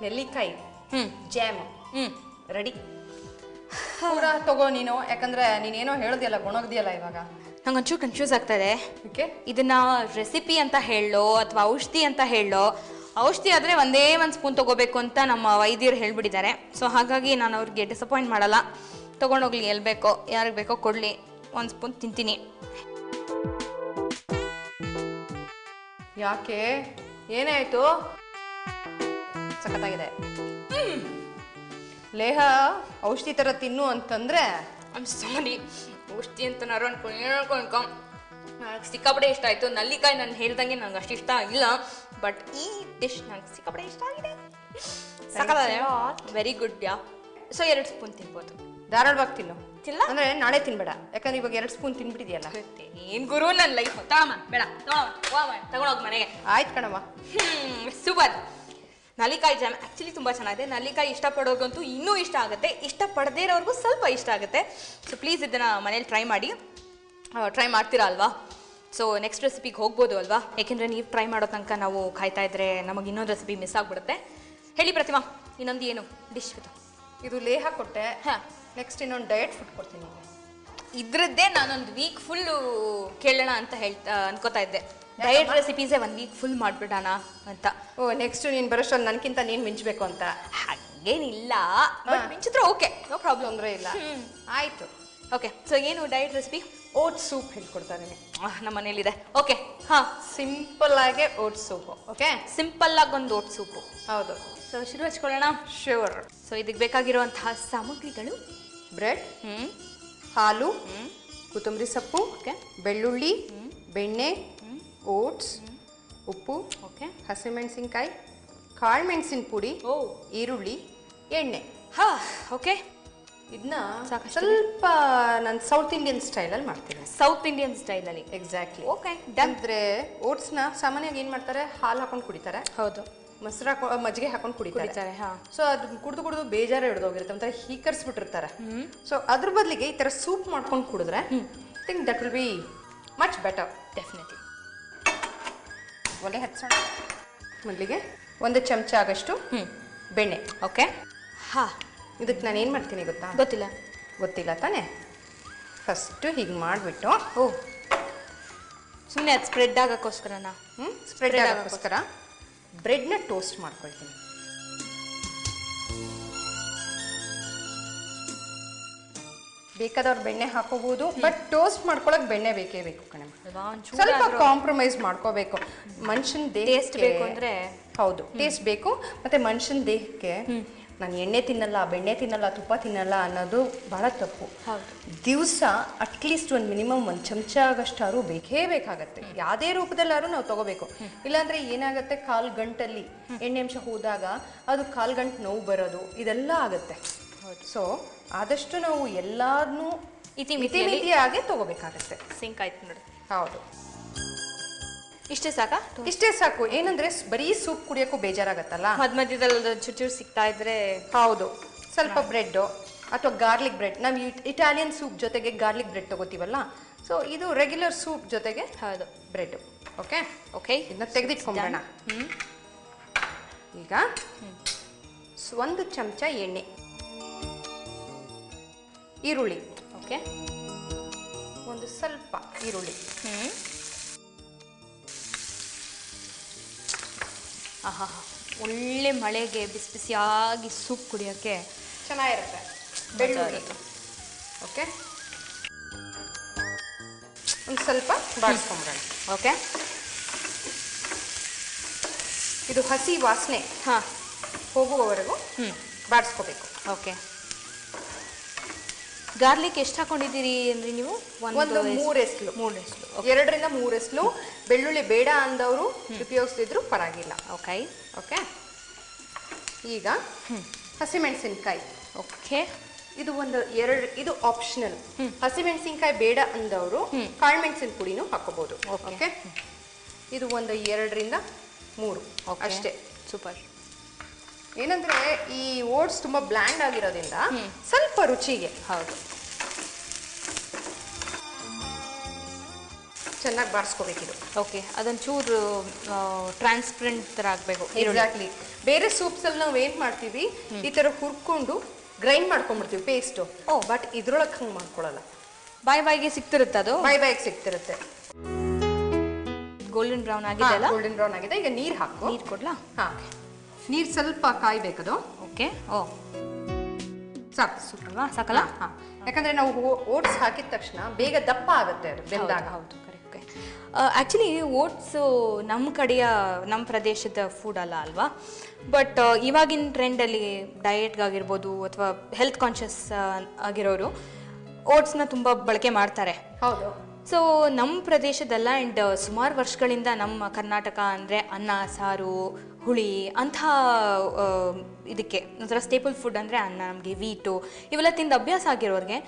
ನೆಲ್ಲಿಕಾಯಿ ಜಾಮ್ ರೆಡಿ. ಪೂರ ತಗೋ ನೀನು. ಯಾಕಂದ್ರೆ ನೀನೇನೋ ಹೇಳ್ದಿಯಲ್ಲ, ಗೊಣಗ್ದಿಯಲ್ಲ. ಇವಾಗ ನಂಗೊಂಚೂರು ಕನ್ಫ್ಯೂಸ್ ಆಗ್ತಾ ಇದೆ. ಇದನ್ನ ರೆಸಿಪಿ ಅಂತ ಹೇಳೋ ಅಥವಾ ಔಷಧಿ ಅಂತ ಹೇಳೋ? ಔಷಧಿ ಆದರೆ ಒಂದೇ ಒಂದು ಸ್ಪೂನ್ ತೊಗೋಬೇಕು ಅಂತ ನಮ್ಮ ವೈದ್ಯರು ಹೇಳ್ಬಿಟ್ಟಿದ್ದಾರೆ. ಸೊ ಹಾಗಾಗಿ ನಾನು ಅವ್ರಿಗೆ ಡಿಸಪಾಯಿಂಟ್ ಮಾಡಲ್ಲ. ತೊಗೊಂಡೋಗ್ಲಿ, ಎಲ್ಲಿ ಬೇಕೋ ಯಾರಿಗೆ ಬೇಕೋ ಕೊಡಲಿ, ಒಂದು ಸ್ಪೂನ್ ತಿಂತೀನಿ. ಯಾಕೆ, ಏನೇ ಆಯಿತು? ಸಖತ್ತಾಗಿದೆ. ಲೇಹ ಔಷಧಿ ಥರ ತಿನ್ನು ಅಂತಂದ್ರೆ ಸಾರಿ, ಔಷಧಿ ಅಂತ ಅನ್ಕೊಂಡು ನನಗೆ ಸಿಕ್ಕಾಪಡೆ ಇಷ್ಟ ಆಯಿತು. ನಲ್ಲಿಕಾಯಿ ನಾನು ಹೇಳ್ದಂಗೆ ನನಗೆ ಅಷ್ಟು ಇಷ್ಟ ಇಲ್ಲ, ಬಟ್ ಈ ಡಿಶ್ ನನಗೆ ಸಿಕ್ಕಾಪಡೆ ಇಷ್ಟ ಆಗಿದೆ. ಸಖತ್ತಾಗಿದೆ, ವೆರಿ ಗುಡ್. ಯಾ, ಸೊ 2 ಸ್ಪೂನ್ ತಿನ್ಬೋದು. ಧಾರಾಳವಾಗಿ ತಿನ್ನು. ತಿಲ್ಲ ಅಂದ್ರೆ ನಾಳೆ ತಿನ್ಬೇಡ, ಯಾಕಂದ್ರೆ ಇವಾಗ 2 ಸ್ಪೂನ್ ತಿನ್ಬಿಟ್ಟಿದ್ಯಲ್ಲ. ಏನ್ ಗುರು ನನ್ನ ಲೈಫ್. ತಗೊಳಮ್ಮ, ಬೇಡ, ತಗೊಂಡೋಗಿ ಮನೆಗೆ. ಆಯ್ತು ಕಣಮ್ಮ. ಸೂಪರ್. ನಲ್ಲಿಕಾಯಿ ಜಾಮ್ ಆ್ಯಕ್ಚುಲಿ ತುಂಬ ಚೆನ್ನಾಗಿದೆ. ನಲ್ಲಿಕಾಯಿ ಇಷ್ಟಪಡೋರ್ಗಂತೂ ಇನ್ನೂ ಇಷ್ಟ ಆಗುತ್ತೆ, ಇಷ್ಟಪಡದೇ ಇರೋರ್ಗೂ ಸ್ವಲ್ಪ ಇಷ್ಟ ಆಗುತ್ತೆ. ಸೊ ಪ್ಲೀಸ್ ಇದನ್ನು ಮನೇಲಿ ಟ್ರೈ ಮಾಡಿ. ಟ್ರೈ ಮಾಡ್ತೀರಾ ಅಲ್ವಾ? ಸೊ ನೆಕ್ಸ್ಟ್ ರೆಸಿಪಿಗೆ ಹೋಗ್ಬೋದು ಅಲ್ವಾ? ಏಕೆಂದರೆ ನೀವು ಟ್ರೈ ಮಾಡೋ ತನಕ ನಾವು ಕಾಯ್ತಾ ಇದ್ರೆ ನಮಗೆ ಇನ್ನೊಂದು ರೆಸಿಪಿ ಮಿಸ್ ಆಗಿಬಿಡುತ್ತೆ. ಹೇಳಿ ಪ್ರತಿಮಾ, ಇನ್ನೊಂದು ಏನು ಡಿಶ್ ಇದು? ಇದು ಲೇಹ ಕೊಟ್ಟೆ. ಹಾ. ನೆಕ್ಸ್ಟ್ ಇನ್ನೊಂದು ಡಯಟ್ ಫುಡ್ ಕೊಡ್ತೀನಿ. ಇದ್ರದ್ದೇ ನಾನೊಂದು ವೀಕ್ ಫುಲ್ಲು ಕೇಳೋಣ ಅಂತ ಅನ್ಕೋತಾ ಇದ್ದೆ. ಡಯಟ್ ರೆಸಿಪೀಸೇ 1 ವೀಕ್ ಫುಲ್ ಮಾಡ್ಬಿಡೋಣ ಅಂತ. ಓ, ನೆಕ್ಸ್ಟ್ ನೀನು ಬರೋಷ್ಟೊಂದು ನನಗಿಂತ ನೀನು ಮಿಂಚಬೇಕು ಅಂತ? ಹಾಗೇನಿಲ್ಲ, ಬಟ್ ಮಿಂಚಿದ್ರೆ ಓಕೆ, ನೋ ಪ್ರಾಬ್ಲಮ್. ತೊಂದರೆ ಇಲ್ಲ. ಆಯಿತು. ಓಕೆ, ಸೊ ಏನು ಡಯಟ್ ರೆಸಿಪಿ? ಓಟ್ಸ್ ಸೂಪ್ ಹೇಳ್ಕೊಡ್ತಾರೆ. ನಮ್ಮ ಮನೇಲಿದೆ. ಓಕೆ, ಹಾಂ, ಸಿಂಪಲ್ ಆಗಿ ಓಟ್ಸ್ ಸೂಪು. ಓಕೆ, ಸಿಂಪಲ್ ಆಗಿ ಒಂದು ಓಟ್ ಸೂಪು. ಹೌದು. ಸೊ ಶುರು ಹಚ್ಕೊಳ್ಳೋಣ. ಶ್ಯೂರ್. ಸೊ ಇದಕ್ಕೆ ಬೇಕಾಗಿರುವಂತಹ ಸಾಮಗ್ರಿಗಳು: ಬ್ರೆಡ್, ಹಾಲು, ಕೊತ್ತಂಬರಿ ಸೊಪ್ಪು, ಓಕೆ, ಬೆಳ್ಳುಳ್ಳಿ, ಬೆಣ್ಣೆ, ಓಟ್ಸ್, ಉಪ್ಪು, ಓಕೆ, ಹಸಿಮೆಣಸಿನ್ಕಾಯಿ, ಕಾಳು ಮೆಣಸಿನ ಪುಡಿ, ಈರುಳ್ಳಿ, ಎಣ್ಣೆ. ಹಾ, ಓಕೆ. ಇದನ್ನ ಸಾಕಷ್ಟು ಸ್ವಲ್ಪ ನಾನು ಸೌತ್ ಇಂಡಿಯನ್ ಸ್ಟೈಲಲ್ಲಿ ಮಾಡ್ತೀನಿ. ಸೌತ್ ಇಂಡಿಯನ್ ಸ್ಟೈಲಲ್ಲಿ? ಎಕ್ಸಾಕ್ಟ್ಲಿ. ಓಕೆ, ಅಂದರೆ ಓಟ್ಸ್ನ ಸಾಮಾನ್ಯವಾಗಿ ಏನು ಮಾಡ್ತಾರೆ, ಹಾಲು ಹಾಕೊಂಡು ಕುಡಿತಾರೆ. ಹೌದು. ಮೊಸರು ಮಜ್ಜಿಗೆ ಹಾಕೊಂಡು ಕುಡಿತಾರೆ. ಹಾಂ. ಸೊ ಅದು ಕುಡಿದು ಬೇಜಾರು ಹಿಡಿದೋಗಿರುತ್ತೆ, ಒಂಥರ ಹೀಕರ್ಸ್ಬಿಟ್ಟಿರ್ತಾರೆ. ಸೊ ಅದ್ರ ಬದಲಿಗೆ ಈ ಥರ ಸೂಪ್ ಮಾಡ್ಕೊಂಡು ಕುಡಿದ್ರೆ think that will be much better. Definitely. ಒಲೆ ಹಚ್ಚೋಣ. ಮೊದಲಿಗೆ 1 ಚಮಚ ಆಗಷ್ಟು ಬೆಣ್ಣೆ. ಓಕೆ. ಹಾಂ. ಇದಕ್ಕೆ ನಾನು ಏನು ಮಾಡ್ತೀನಿ ಗೊತ್ತಾ? ಗೊತ್ತಿಲ್ಲ. ಗೊತ್ತಿಲ್ಲ ತಾನೇ? ಫಸ್ಟು ಹೀಗೆ ಮಾಡಿಬಿಟ್ಟು, ಸುಮ್ಮನೆ ಅದು ಸ್ಪ್ರೆಡ್ ಆಗೋಕ್ಕೋಸ್ಕರನಾ? ಸ್ಪ್ರೆಡ್ ಆಗೋಕ್ಕೋಸ್ಕರ ಬ್ರೆಡ್ನ ಟೋಸ್ಟ್ ಮಾಡ್ಕೊಳ್ತೀನಿ. ಬೇಕಾದವ್ರು ಬೆಣ್ಣೆ ಹಾಕೋಬಹುದು, ಬಟ್ ಟೋಸ್ಟ್ ಮಾಡ್ಕೊಳಕ್ ಬೆಣ್ಣೆ ಬೇಕೇ ಬೇಕು ಕಣೆ. ಸ್ವಲ್ಪ ಕಾಂಪ್ರಮೈಸ್ ಮಾಡ್ಕೋಬೇಕು. ಮನುಷ್ಯನ ಟೇಸ್ಟ್ ಬೇಕು ಅಂದ್ರೆ. ಹೌದು, ಟೇಸ್ಟ್ ಬೇಕು. ಮತ್ತೆ ಮನುಷ್ಯನ ದೇಹಕ್ಕೆ ನಾನು ಎಣ್ಣೆ ತಿನ್ನಲ್ಲ, ಬೆಣ್ಣೆ ತಿನ್ನಲ್ಲ, ತುಪ್ಪ ತಿನ್ನಲ್ಲ ಅನ್ನೋದು ಬಹಳ ತಪ್ಪು. ದಿವಸ ಅಟ್ಲೀಸ್ಟ್ ಒಂದು ಮಿನಿಮಮ್ 1 ಚಮಚ ಆಗಷ್ಟಾರು ಬೇಕೇ ಬೇಕಾಗತ್ತೆ. ಯಾವುದೇ ರೂಪದಲ್ಲಾರು ನಾವು ತಗೋಬೇಕು. ಇಲ್ಲಾಂದ್ರೆ ಏನಾಗುತ್ತೆ, ಕಾಲು ಗಂಟಲ್ಲಿ ಎಣ್ಣೆ ಅಂಶ ಹೋದಾಗ ಅದು ಕಾಲು ಗಂಟು ನೋವು ಬರೋದು, ಇದೆಲ್ಲ ಆಗತ್ತೆ. ಸೊ ಆದಷ್ಟು ನಾವು ಎಲ್ಲಾನು ಇತಿಮಿತಿಯಾಗೆ ತಗೋಬೇಕಾಗತ್ತೆ. ಸಿಂಕ್ ಆಯ್ತು ನೋಡಿ. ಹೌದು. ಇಷ್ಟೇ ಸಾಕಾ? ಇಷ್ಟೇ ಸಾಕು. ಏನಂದ್ರೆ ಬರೀ ಸೂಪ್ ಕುಡಿಯೋಕ್ಕೂ ಬೇಜಾರಾಗತ್ತಲ್ಲ, ಮಧ್ಯದಲ್ಲಿ ಚುಚ್ಚು ಸಿಗ್ತಾ ಇದ್ರೆ. ಹೌದು. ಸ್ವಲ್ಪ ಬ್ರೆಡ್ಡು ಅಥವಾ ಗಾರ್ಲಿಕ್ ಬ್ರೆಡ್, ನಾವು ಇಟಾಲಿಯನ್ ಸೂಪ್ ಜೊತೆಗೆ ಗಾರ್ಲಿಕ್ ಬ್ರೆಡ್ ತಗೋತೀವಲ್ಲ, ಸೊ ಇದು ರೆಗ್ಯುಲರ್ ಸೂಪ್ ಜೊತೆಗೆ ಹೌದು ಬ್ರೆಡ್. ಓಕೆ ಓಕೆ, ಇದನ್ನ ತೆಗೆದಿಟ್ಕೊಂಬೋಣ. ಈಗ 1 ಚಮಚ ಎಣ್ಣೆ, ಈರುಳ್ಳಿ, ಓಕೆ, ಒಂದು ಸ್ವಲ್ಪ ಈರುಳ್ಳಿ, ಆಹಾ, ಒಳ್ಳೆ ಮಳೆಗೆ ಬಿಸಿ ಬಿಸಿಯಾಗಿ ಸೂಪ್ ಕುಡಿಯೋಕ್ಕೆ ಚೆನ್ನಾಗಿರುತ್ತೆ. ಬೆಳ್ಳುಳ್ಳಿ, ಓಕೆ, ಒಂದು ಸ್ವಲ್ಪ ಬಾಡಿಸ್ಕೊಂಬಿಡೋಣ. ಓಕೆ, ಇದು ಹಸಿ ವಾಸನೆ ಹೋಗುವವರೆಗೂ ಬಾಡಿಸ್ಕೋಬೇಕು. ಓಕೆ. ಗಾರ್ಲಿಕ್ ಎಷ್ಟು ಹಾಕೊಂಡಿದ್ದೀರಿ ಅಂದ್ರೆ ನೀವು? ಒಂದು 3 ಎಸ್ಲು. 2 ರಿಂದ 3 ಎಸ್ಲು. ಬೆಳ್ಳುಳ್ಳಿ ಬೇಡ ಅಂದವರು ಉಪಯೋಗಿಸ್ತಿದ್ರು ಪರವಾಗಿಲ್ಲ. Okay okay. ಈಗ ಹಸಿಮೆಣಸಿನ್ಕಾಯಿ. ಓಕೆ. ಇದು ಒಂದು 2, ಇದು ಆಪ್ಷನಲ್. ಹಸಿಮೆಣಸಿನ್ಕಾಯಿ ಬೇಡ ಅಂದವರು ಕಾಳು ಮೆಣಸಿನ ಪುಡಿನೂ ಹಾಕೋಬಹುದು. ಓಕೆ. ಇದು ಒಂದು 2 ರಿಂದ 3 ಅಷ್ಟೇ. ಸೂಪರ್. ಏನಂದ್ರೆ ಈ ಓಟ್ಸ್ ತುಂಬಾ ಬ್ಲ್ಯಾಂಡ್ ಆಗಿರೋದ್ರಿಂದ ಸ್ವಲ್ಪ ರುಚಿಗೆ. ಹೌದು. ಚೆನ್ನಾಗಿ ಬಾಡಿಸ್ಕೋಬೇಕಿದು. ಓಕೆ, ಅದೊಂಚೂರು ಟ್ರಾನ್ಸ್ಪರೆಂಟ್ ಥರ ಆಗಬೇಕು. ಎಕ್ಸಾಕ್ಟ್ಲಿ. ಬೇರೆ ಸೂಪ್ಸ್ ಅಲ್ಲಿ ನಾವು ಏನು ಮಾಡ್ತೀವಿ, ಈ ಥರ ಹುರ್ಕೊಂಡು ಗ್ರೈಂಡ್ ಮಾಡ್ಕೊಂಡ್ಬಿಡ್ತೀವಿ ಪೇಸ್ಟು. ಬಟ್ ಇದ್ರೊಳಗೆ ಹಂಗೆ ಮಾಡ್ಕೊಳ್ಳಲ್ಲ. ಬಾಯಿಗೆ ಸಿಗ್ತಿರುತ್ತೆ, ಅದು ಬಾಯಿಗೆ ಸಿಗ್ತಿರುತ್ತೆ. ಗೋಲ್ಡನ್ ಬ್ರೌನ್ ಆಗಿದೆ ಅಲ್ಲ? ಗೋಲ್ಡನ್ ಬ್ರೌನ್ ಆಗಿದೆ. ಈಗ ನೀರು ಹಾಕು. ನೀರು ಕೊಡ್ಲಾ? ಹಾಂ, ನೀರು ಸ್ವಲ್ಪ ಕಾಯ್ಬೇಕದು. ಓಕೆ. ಸಾಕು. ಅಲ್ವಾ? ಸಾಕಲ್ಲ? ಹಾಂ, ಯಾಕಂದ್ರೆ ನಾವು ಓಟ್ಸ್ ಹಾಕಿದ ತಕ್ಷಣ ಬೇಗ ದಪ್ಪ ಆಗುತ್ತೆ ಅದು ಬೆಂದಾಗ. ಹೌದು, ಕರೆಕ್ಟ್. ಆ್ಯಕ್ಚುಲಿ ಓಟ್ಸು ನಮ್ಮ ಪ್ರದೇಶದ ಫುಡ್ ಅಲ್ವಾ? ಬಟ್ ಇವಾಗಿನ ಟ್ರೆಂಡಲ್ಲಿ ಡಯಟ್ಗಾಗಿರ್ಬೋದು ಅಥವಾ ಹೆಲ್ತ್ ಕಾನ್ಷಿಯಸ್ ಆಗಿರೋರು ಓಟ್ಸ್ನ ತುಂಬ ಬಳಕೆ ಮಾಡ್ತಾರೆ. ಹೌದು. ಸೊ ನಮ್ಮ ಪ್ರದೇಶದಲ್ಲ, ಆ್ಯಂಡ್ ಸುಮಾರು ವರ್ಷಗಳಿಂದ ನಮ್ಮ ಕರ್ನಾಟಕ ಅಂದರೆ ಅನ್ನ, ಸಾರು, ಹುಳಿ ಅಂಥ ಇದಕ್ಕೆ ಒಂಥರ ಸ್ಟೇಪಲ್ ಫುಡ್ ಅಂದರೆ ಅನ್ನ, ನಮಗೆ ವೀಟು ಇವೆಲ್ಲ ತಿಂದು ಅಭ್ಯಾಸ ಆಗಿರೋರಿಗೆ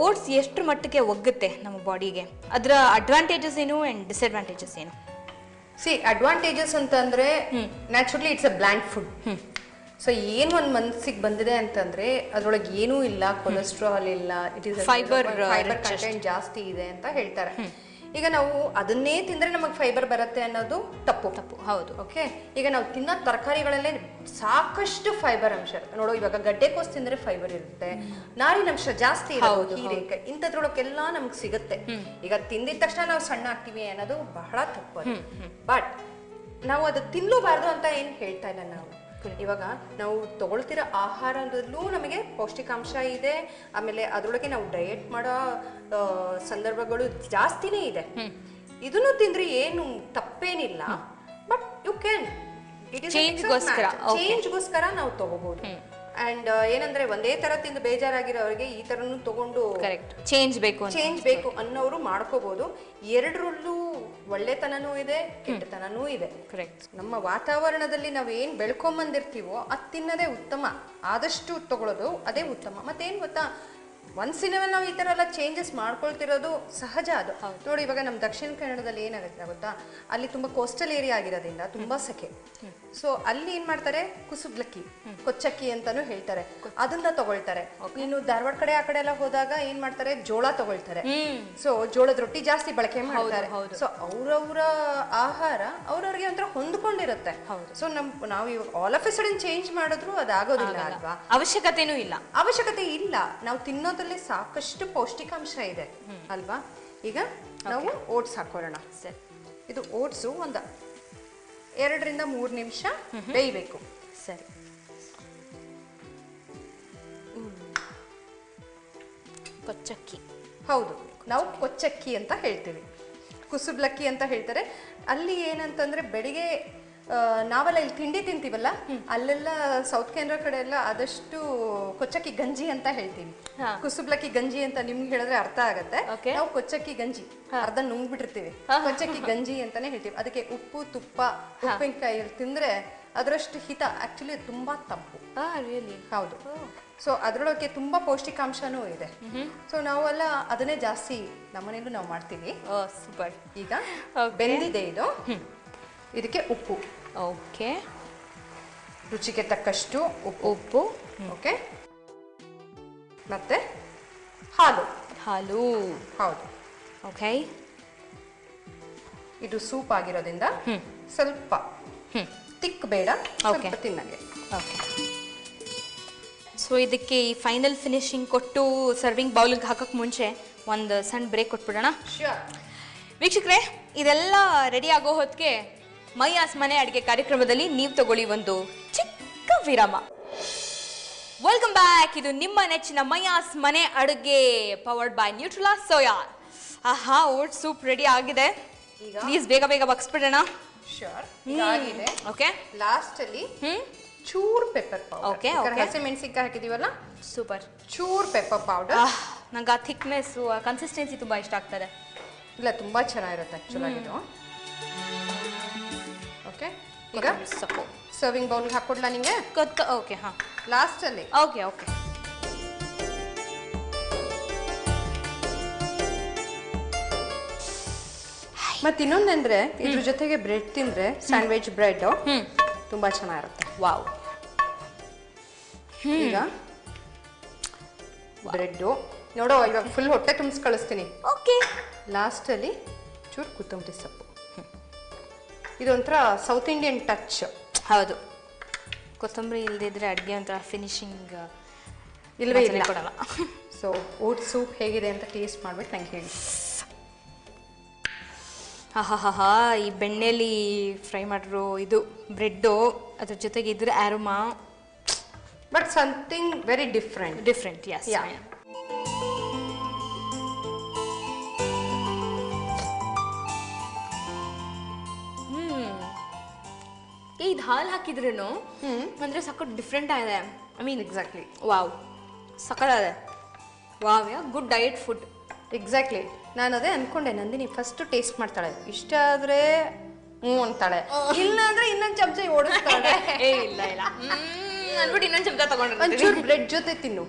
ಓಟ್ಸ್ ಎಷ್ಟು ಮಟ್ಟಕ್ಕೆ ಒಗ್ಗುತ್ತೆ ನಮ್ಮ ಬಾಡಿಗೆ, ಅದರ ಅಡ್ವಾಂಟೇಜಸ್ ಏನು ಆ್ಯಂಡ್ ಡಿಸ್ಅಡ್ವಾಂಟೇಜಸ್ ಏನು? ಅಡ್ವಾಂಟೇಜಸ್ ಅಂತಂದರೆ naturally it's a bland food. So ಏನು ಒಂದು ಮನಸ್ಸಿಗೆ ಬಂದಿದೆ ಅಂತಂದ್ರೆ ಅದ್ರೊಳಗೆ ಏನೂ ಇಲ್ಲ, ಕೊಲೆಸ್ಟ್ರಾಲ್ ಇಲ್ಲ, ಇಟ್ ಈಸ್ ಫೈಬರ್ ಕಂಟೆಂಟ್ ಜಾಸ್ತಿ ಇದೆ ಅಂತ ಹೇಳ್ತಾರೆ. ಈಗ ನಾವು ಅದನ್ನೇ ತಿಂದ್ರೆ ನಮಗೆ ಫೈಬರ್ ಬರುತ್ತೆ ಅನ್ನೋದು ತಪ್ಪು. ಹೌದು. ಓಕೆ, ಈಗ ನಾವು ತಿನ್ನೋ ತರಕಾರಿಗಳಲ್ಲೇ ಸಾಕಷ್ಟು ಫೈಬರ್ ಅಂಶ ಇರುತ್ತೆ. ನೋಡು, ಇವಾಗ ಗಡ್ಡೆಕೋಸು ತಿಂದ್ರೆ ಫೈಬರ್ ಇರುತ್ತೆ, ನಾರಿನಂಶ ಜಾಸ್ತಿ ಇರೋದು, ಹೀರೆಕಾಯಿ ಇಂಥದ್ರೊಳಗೆಲ್ಲ ನಮ್ಗೆ ಸಿಗುತ್ತೆ. ಈಗ ತಿಂದಿದ ತಕ್ಷಣ ನಾವು ಸಣ್ಣ ಆಗ್ತೀವಿ ಅನ್ನೋದು ಬಹಳ ತಪ್ಪು. ಬಟ್ ನಾವು ಅದು ತಿನ್ನಲೂಬಾರ್ದು ಅಂತ ಏನು ಹೇಳ್ತಾ ಇಲ್ಲ ನಾವು. ಇವಾಗ ನಾವು ತಗೊಳ್ತಿರೋ ಆಹಾರದಲ್ಲೂ ನಮಗೆ ಪೌಷ್ಟಿಕಾಂಶ ಇದೆ, ಆಮೇಲೆ ಅದರೊಳಗೆ ನಾವು ಡಯಟ್ ಮಾಡೋ ಸಂದರ್ಭಗಳು ಜಾಸ್ತಿನೇ ಇದೆ. ಇದನ್ನು ತಿಂದ್ರೆ ಏನು ತಪ್ಪೇನಿಲ್ಲ. ಬಟ್ ಯು ಕ್ಯಾನ್ ಚೇಂಜ್ಗೋಸ್ಕರ ನಾವು ತಗೋಬಹುದು. ಅಂಡ್ ಏನಂದ್ರೆ ಒಂದೇ ತರ ತಿಂದು ಬೇಜಾರಾಗಿರೋರಿಗೆ ಈ ತರನು ತಗೊಂಡು ಚೇಂಜ್ ಬೇಕು ಅನ್ನೋರು ಮಾಡ್ಕೋಬಹುದು. ಎರಡರಲ್ಲೂ ಒಳ್ಳೆತನನೂ ಇದೆ, ಕೆಟ್ಟತನನೂ ಇದೆ. ಕರೆಕ್ಟ್. ನಮ್ಮ ವಾತಾವರಣದಲ್ಲಿ ನಾವು ಏನ್ ಬೆಳ್ಕೊಂಬಂದಿರ್ತೀವೋ ಅದು ತಿನ್ನೋದೇ ಉತ್ತಮ. ಆದಷ್ಟು ತಗೊಳ್ಳೋದು ಅದೇ ಉತ್ತಮ. ಮತ್ತೇನ್ ಗೊತ್ತಾ, ಒಂದ್ಸಿನ ನಾವು ಈ ತರ ಎಲ್ಲ ಚೇಂಜಸ್ ಮಾಡ್ಕೊಳ್ತಿರೋದು ಸಹಜ. ಅದು ನೋಡಿ, ಇವಾಗ ನಮ್ಮ ದಕ್ಷಿಣ ಕನ್ನಡದಲ್ಲಿ ಏನಾಗುತ್ತೆ ಗೊತ್ತಾ, ಅಲ್ಲಿ ತುಂಬಾ ಕೋಸ್ಟಲ್ ಏರಿಯಾ ಆಗಿರೋದ್ರಿಂದ ತುಂಬಾ ಸೆಕೆ. ಸೊ ಅಲ್ಲಿ ಏನ್ ಮಾಡ್ತಾರೆ, ಕುಸುಬ್ಲಕ್ಕಿ, ಕೊಚ್ಚಕ್ಕಿ ಅಂತಾನು ಹೇಳ್ತಾರೆ, ಅದನ್ನ ತಗೊಳ್ತಾರೆ. ಇನ್ನು ಧಾರವಾಡ ಕಡೆ ಆ ಕಡೆ ಎಲ್ಲ ಹೋದಾಗ ಏನ್ ಮಾಡ್ತಾರೆ, ಜೋಳ ತಗೊಳ್ತಾರೆ. ಸೊ ಜೋಳದ ರೊಟ್ಟಿ ಜಾಸ್ತಿ ಬಳಕೆ ಮಾಡ್ತಾರೆ. ಸೊ ಅವ್ರವ್ರ ಆಹಾರ ಅವ್ರವ್ರಿಗೆ ಒಂಥರ ಹೊಂದ್ಕೊಂಡಿರುತ್ತೆ. ಸೊ ನಾವು ಇವಾಗ all of A sudden change ಮಾಡಿದ್ರು ಅದಾಗೋದಿಲ್ಲ ಅಲ್ವಾ. ಅವಶ್ಯಕತೆ ಇಲ್ಲ. ನಾವು ತಿನ್ನೋದ್ರಲ್ಲಿ ಸಾಕಷ್ಟು ಪೌಷ್ಟಿಕಾಂಶ ಇದೆ ಅಲ್ವಾ. ಈಗ ನಾವು ಓಟ್ಸ್ ಹಾಕೊಳ್ಳೋಣ. ಇದು ಓಟ್ಸು ಒಂದು 2 ರಿಂದ 3 ನಿಮಿಷ ಬೇಯಬೇಕು. ಸರಿ. ಕೊಚ್ಚಕ್ಕಿ. ಹೌದು, ನಾವು ಕೊಚ್ಚಕ್ಕಿ ಅಂತ ಹೇಳ್ತೀವಿ, ಕುಸುಬ್ಲಕ್ಕಿ ಅಂತ ಹೇಳ್ತಾರೆ. ಅಲ್ಲಿ ಏನಂತಂದ್ರೆ ಬೆಳಿಗ್ಗೆ ನಾವೆಲ್ಲ ಇಲ್ಲಿ ತಿಂಡಿ ತಿಂತೀವಲ್ಲ, ಅಲ್ಲೆಲ್ಲ ಸೌತ್ ಕೇಂದ್ರ ಕಡೆ ಎಲ್ಲ ಆದಷ್ಟು ಕೊಚ್ಚಕ್ಕಿ ಗಂಜಿ ಅಂತ ಹೇಳ್ತೀವಿ. ಕುಸುಬ್ಲಕ್ಕಿ ಗಂಜಿ ಅಂತ ನಿಮ್ಗೆ ಹೇಳಿದ್ರೆ ಅರ್ಥ ಆಗತ್ತೆ. ನಾವು ಕೊಚ್ಚಕ್ಕಿ ಗಂಜಿ ಅರ್ಧ ನುಂಗ್ಬಿಟ್ಟಿರ್ತೀವಿ, ಕೊಚ್ಚಕ್ಕಿ ಗಂಜಿ ಅಂತಾನೆ ಹೇಳ್ತೀವಿ. ಅದಕ್ಕೆ ಉಪ್ಪು, ತುಪ್ಪ, ಉಪ್ಪಿನಕಾಯಲ್ಲಿ ತಿಂದ್ರೆ ಅದರಷ್ಟು ಹಿತ. ಆಕ್ಚುಲಿ ತುಂಬಾ ತಪ್ಪು. ಹೌದು. ಸೊ ಅದ್ರೊಳಗೆ ತುಂಬಾ ಪೌಷ್ಟಿಕಾಂಶನೂ ಇದೆ. ಸೊ ನಾವೆಲ್ಲ ಅದನ್ನೇ ಜಾಸ್ತಿ ನಮ್ಮನೇಲೂ ನಾವು ಮಾಡ್ತೀವಿ. ಸೂಪರ್. ಈಗ ಬೆಂದಿದೆ ಇದು. ಇದಕ್ಕೆ ಉಪ್ಪು, ಓಕೆ, ರುಚಿಗೆ ತಕ್ಕಷ್ಟು ಉಪ್ಪು, ಓಕೆ, ಮತ್ತೆ ಹಾಲು. ಹೌದು. ಓಕೆ. ಇದು ಸೂಪ್ ಆಗಿರೋದ್ರಿಂದ ಸ್ವಲ್ಪ ತಿಕ್ ಬೇಡ, ಸ್ವಲ್ಪ ತಿನ್ನಗೆ. ಓಕೆ. ಸೊ ಇದಕ್ಕೆ ಈ ಫೈನಲ್ ಫಿನಿಶಿಂಗ್ ಕೊಟ್ಟು ಸರ್ವಿಂಗ್ ಬೌಲ್ಗೆ ಹಾಕಕ್ಕೆ ಮುಂಚೆ ಒಂದು ಸಣ್ಣ ಬ್ರೇಕ್ ಕೊಟ್ಬಿಡೋಣ. ವೀಕ್ಷಕರೇ, ಇದೆಲ್ಲ ರೆಡಿ ಆಗೋ ಹೊತ್ತಿಗೆ ಮೈಯಾಸ್ ಮನೆ ಅಡುಗೆ ಕಾರ್ಯಕ್ರಮದಲ್ಲಿ ನೀವು ತಗೊಳ್ಳಿ ಒಂದು ಚಿಕ್ಕ ವಿರಾಮ. Welcome back. ಇದು ನಿಮ್ಮ ನೆಚ್ಚಿನ ಮೈಯಾಸ್ ಮನೆ ಅಡುಗೆ ಪವರ್ಡ್ ಬೈ ನ್ಯೂಟ್ರೆಲಾ ಸೋಯಾ. ಆಹಾ, ಓಟ್ ಸೂಪ್ ರೆಡಿ ಆಗಿದೆ. ಪ್ಲೀಸ್ ಬೇಗ ಬೇಗ ಬಗ್ಸ್ಬಿಡೋಣ. ಆಗಿದೆ. ಓಕೆ. ಲಾಸ್ಟ್ ಅಲ್ಲಿ ಚೂರ್ ಪೆಪ್ಪರ್ ಪೌಡರ್. ಓಕೆ. ಹಸಿಮೆಣಸಿನಕಾಯಿ ಹಾಕಿದೀವಲ್ಲ, ಸೂಪರ್. ಚೂರ್ ಪೆಪ್ಪರ್ ಪೌಡರ್. ನಂಗೆ ಆ ಥಿಕ್ನೆಸ್, ಆ ಕನ್ಸಿಸ್ಟೆನ್ಸಿ ತುಂಬಾ ಇಷ್ಟ ಆಗ್ತದೆ. ಇಲ್ಲ, ತುಂಬಾ ಚೆನ್ನಾಗಿರುತ್ತೆ ಆಕ್ಚುಲ್ ಆಗಿದ್ದು. ಓಕೆ. ಈಗ ಸರ್ವಿಂಗ್ ಬೌಲ್ ಹಾಕೊಡ್ಲಾ ನಿಂಗೆ? ಓಕೆ. ಹಾ, ಲಾಸ್ಟ್ ಅಲ್ಲಿ. ಓಕೆ. ಮತ್ತೆ ಇನ್ನೊಂದಂದ್ರೆ ಇದ್ರ ಜೊತೆಗೆ ಬ್ರೆಡ್ ತಿಂದ್ರೆ, ಸ್ಯಾಂಡ್ವಿಚ್ ಬ್ರೆಡ್ ತುಂಬಾ ಚೆನ್ನಾಗಿರುತ್ತೆ. ವಾವ್. ಈಗ ಬ್ರೆಡ್ಡು ನೋಡೋ, ಇವಾಗ ಫುಲ್ ಹೊಟ್ಟೆ ತುಂಬಿಸಿ ಕಳಿಸ್ತೀನಿ. ಓಕೆ. ಲಾಸ್ಟ್ ಅಲ್ಲಿ ಚೂರು ಕೊತ್ತಂಬರಿ ಸೊಪ್ಪು. ಇದೊಂಥರ ಸೌತ್ ಇಂಡಿಯನ್ ಟಚ್. ಹೌದು. ಕೊತ್ತಂಬರಿ ಇಲ್ಲದಿದ್ರೆ ಅಡುಗೆ ಒಂಥರ ಫಿನಿಶಿಂಗ್ ಇಲ್ಲವೇ ಇಲ್ಲ, ಕೊಡಲ್ಲ. ಸೊ ಓಟ್ ಸೂಪ್ ಹೇಗಿದೆ ಅಂತ ಟೇಸ್ಟ್ ಮಾಡ್ಬಿಟ್ಟು ನಂಗೆ ಹೇಳಿ. ಹಾ, ಈ ಬೆಣ್ಣೆಲಿ ಫ್ರೈ ಮಾಡಿರೋ ಇದು ಬ್ರೆಡ್ಡು, ಅದ್ರ ಜೊತೆಗೆ ಇದ್ರ aroma, but something very different. Yes. ಇದು ಹಾಲು ಹಾಕಿದ್ರೇನು ಅಂದ್ರೆ ಸಖತ್ ಡಿಫ್ರೆಂಟ್ ಆಗಿದೆ. I mean exactly. ವಾವ್, ಸಖತ್ತಾಗಿದೆ. Wow, good diet food. Exactly. ನಾನು ಅದೇ ಅನ್ಕೊಂಡೆ, ನಂದಿನಿ ಫಸ್ಟ್ ಟೇಸ್ಟ್ ಮಾಡ್ತಾಳೆ, ಇಷ್ಟ ಆದ್ರೆ ಅಂತಾಳೆ, ಇಲ್ಲ ಅಂದ್ರೆ ಇನ್ನೊಂದು ಚಮಚ ಓಡಿಸ್ತಾಳೆ. ಇಲ್ಲ ಅನ್ಬಿಟ್ಟು ಇನ್ನೊಂದು ಚಮಚ ತಗೊಂಡ್ರೆ ಒಂಚೂರು ಬ್ರೆಡ್ ಜೊತೆ ತಿನ್ನು.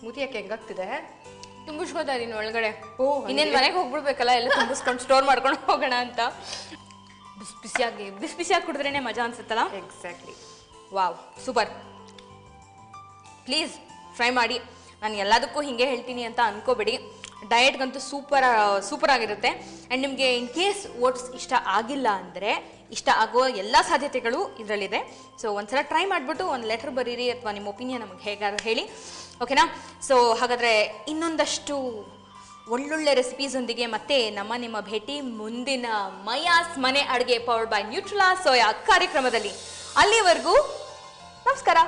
ಮೂತಿ ಯಾಕೆ ಹೆಂಗಾಗ್ತಿದೆ? ತುಂಬಿಸ್ಕೋತಾ ಇದೀನಿ ಒಳಗಡೆ. ಇನ್ನೇನು ಮನೆಗೆ ಹೋಗ್ಬಿಡ್ಬೇಕಲ್ಲ, ಎಲ್ಲ ತುಂಬಿಸ್ಕೊಂಡು ಸ್ಟೋರ್ ಮಾಡ್ಕೊಂಡು ಹೋಗೋಣ ಅಂತ. ಬಿಸಿ ಬಿಸಿಯಾಗಿ ಕುಡಿದ್ರೇನೆ ಮಜಾ ಅನ್ಸುತ್ತಲ್ಲ. Exactly. Wow, super. Please try ಮಾಡಿ. ನಾನು ಎಲ್ಲದಕ್ಕೂ ಹಿಂಗೆ ಹೇಳ್ತೀನಿ ಅಂತ ಅನ್ಕೋಬೇಡಿ. ಡಯಟ್ಗಂತೂ ಸೂಪರ್ ಆಗಿರುತ್ತೆ. ಆ್ಯಂಡ್ ನಿಮಗೆ ಇನ್ ಕೇಸ್ ಓಟ್ಸ್ ಇಷ್ಟ ಆಗಿಲ್ಲ ಅಂದರೆ ಇಷ್ಟ ಆಗೋ ಎಲ್ಲ ಸಾಧ್ಯತೆಗಳು ಇದರಲ್ಲಿದೆ. ಸೊ ಒಂದ್ಸಲ ಟ್ರೈ ಮಾಡಿಬಿಟ್ಟು ಒಂದು ಲೆಟರ್ ಬರೀರಿ ಅಥವಾ ನಿಮ್ಮ ಒಪಿನಿಯನ್ ನಮಗೆ ಹೇಗಾದ್ರು ಹೇಳಿ, ಓಕೆನಾ? ಸೊ ಹಾಗಾದರೆ ಇನ್ನೊಂದಷ್ಟು ಒಳ್ಳೊಳ್ಳೆ ರೆಸಿಪೀಸೊಂದಿಗೆ ಮತ್ತೆ ನಿಮ್ಮ ಭೇಟಿ ಮುಂದಿನ ಮಯಾಸ್ ಮನೆ ಅಡುಗೆ ಪವರ್ಡ್ ಬೈ ನ್ಯೂಟ್ರೆಲಾ ಸೋಯಾ ಕಾರ್ಯಕ್ರಮದಲ್ಲಿ. ಅಲ್ಲಿವರೆಗೂ ನಮಸ್ಕಾರ.